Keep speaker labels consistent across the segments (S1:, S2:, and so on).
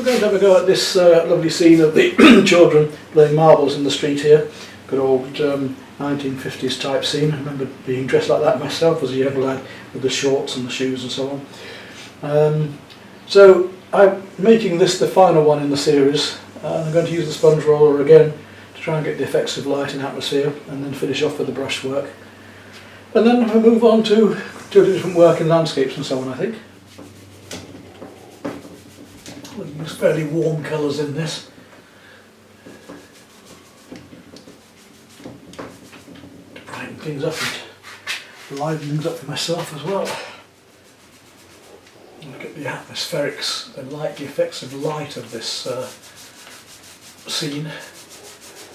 S1: we're going to have a go at this lovely scene of the children playing marbles in the street here. Good old 1950s type scene. I remember being dressed like that myself as a young lad, with the shorts and the shoes and so on. So I'm making this the final one in the series. I'm going to use the sponge roller again to try and get the effects of light and atmosphere, and then finish off with the brushwork. And then we'll move on to different work in landscapes and so on, I think. We'll use fairly warm colours in this. To brighten things up and liven things up for myself as well. Look at the atmospherics, the effects of light of this scene.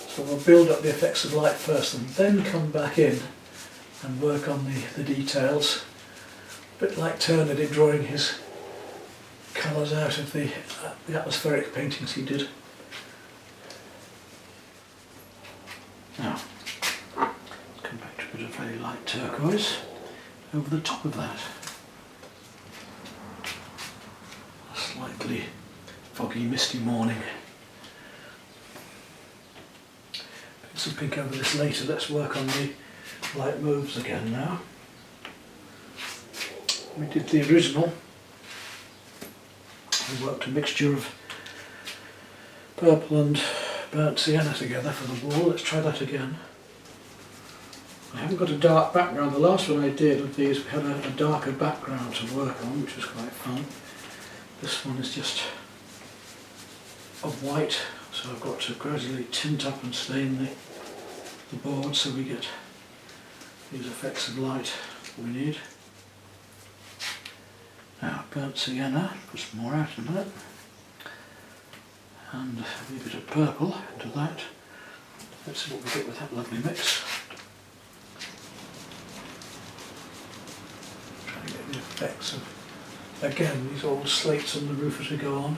S1: So we'll build up the effects of light first and then come back in and work on the details. A bit like Turner did, drawing his colours out of the atmospheric paintings he did. Now, let's come back to a bit of very light turquoise over the top of that. A slightly foggy, misty morning. Put some pink over this later. Let's work on the light moves again now. We did the original. We worked a mixture of purple and burnt sienna together for the wall. Let's try that again. I haven't got a dark background. The last one I did of these, we had a darker background to work on, which was quite fun. This one is just of white, so I've got to gradually tint up and stain the board so we get these effects of light we need. Now, burnt sienna, put some more out in a minute, and a wee bit of purple into that. Let's see what we get with that lovely mix. Try and get the effects of, again, these old slates on the roof as we go on.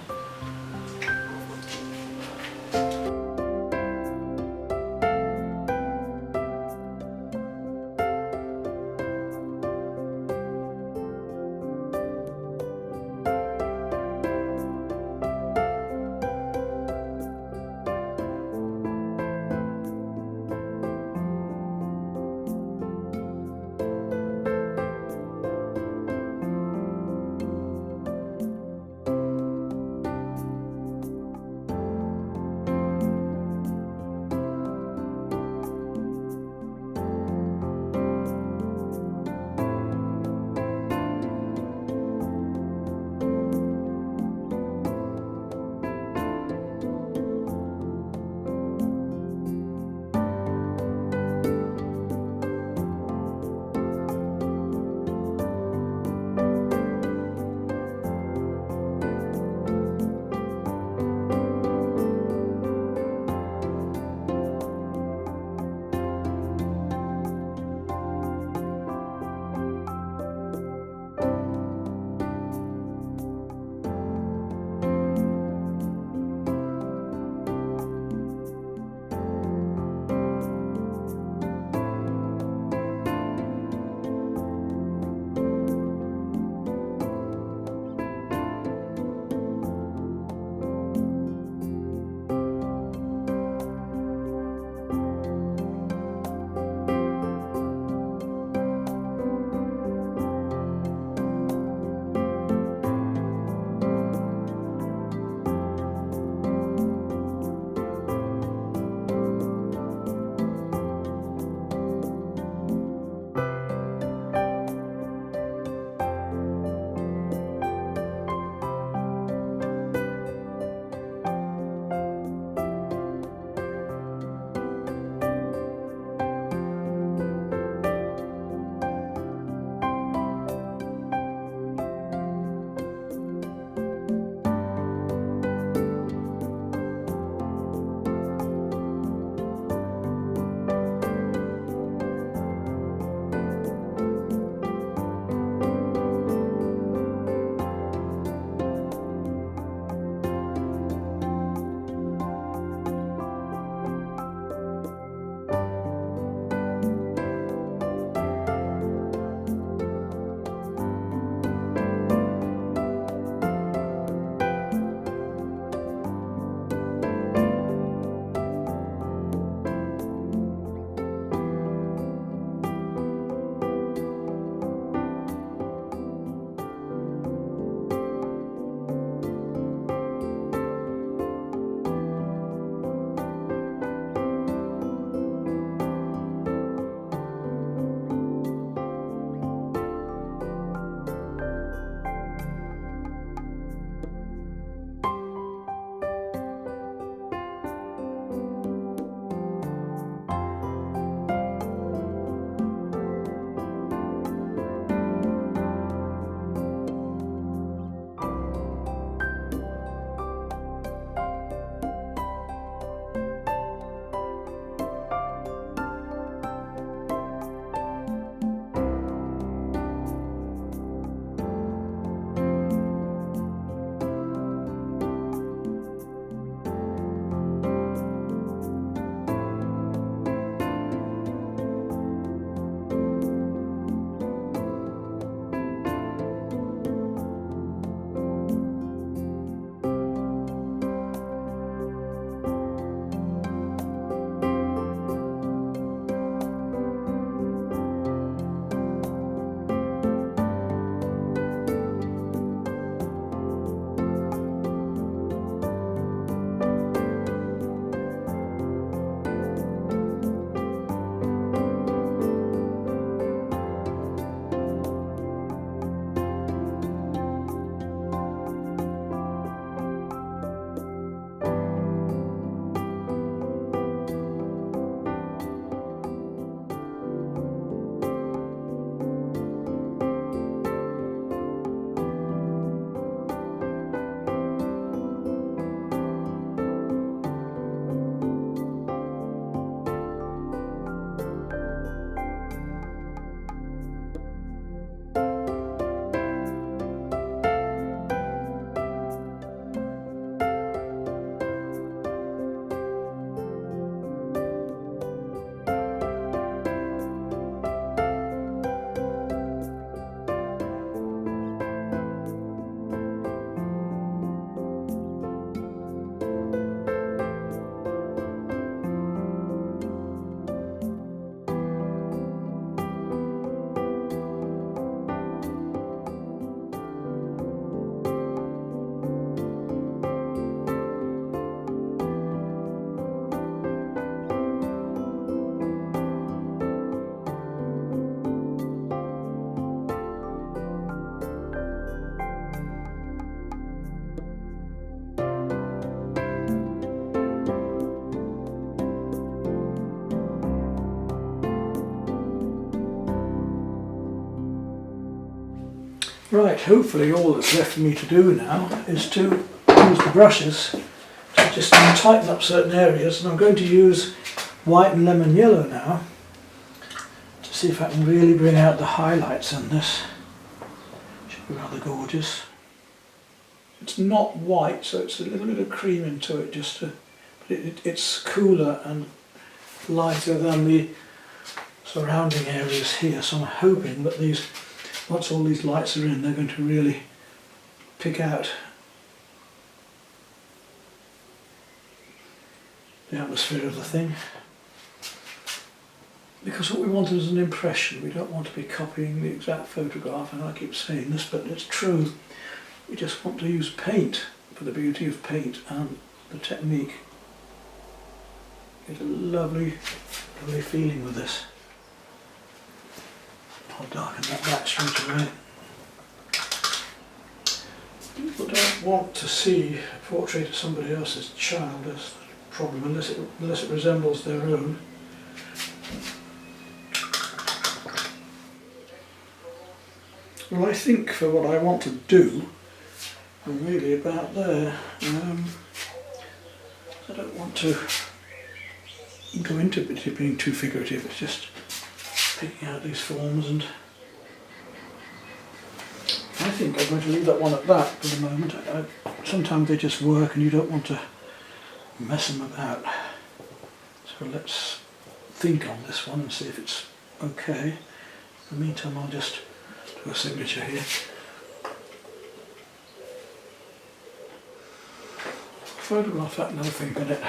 S1: Right, hopefully all that's left for me to do now is to use the brushes to just tighten up certain areas, and I'm going to use white and lemon yellow now to see if I can really bring out the highlights in this. Should be rather gorgeous. It's not white, so it's a little bit of cream into it, just to, but it's cooler and lighter than the surrounding areas here, so I'm hoping that these, once all these lights are in, they're going to really pick out the atmosphere of the thing. Because what we want is an impression, we don't want to be copying the exact photograph, and I keep saying this, but it's true. We just want to use paint for the beauty of paint and the technique. Get a lovely, lovely feeling with this. I'll darken that back straight away. People don't want to see a portrait of somebody else's child, that's the problem, unless it resembles their own. Well, I think for what I want to do, I'm really about there. I don't want to go into it being too figurative, it's just picking out these forms, and I think I'm going to leave that one at that for the moment. Sometimes they just work and you don't want to mess them about. So let's think on this one and see if it's okay. In the meantime, I'll just do a signature here. Photograph that and have a think on it.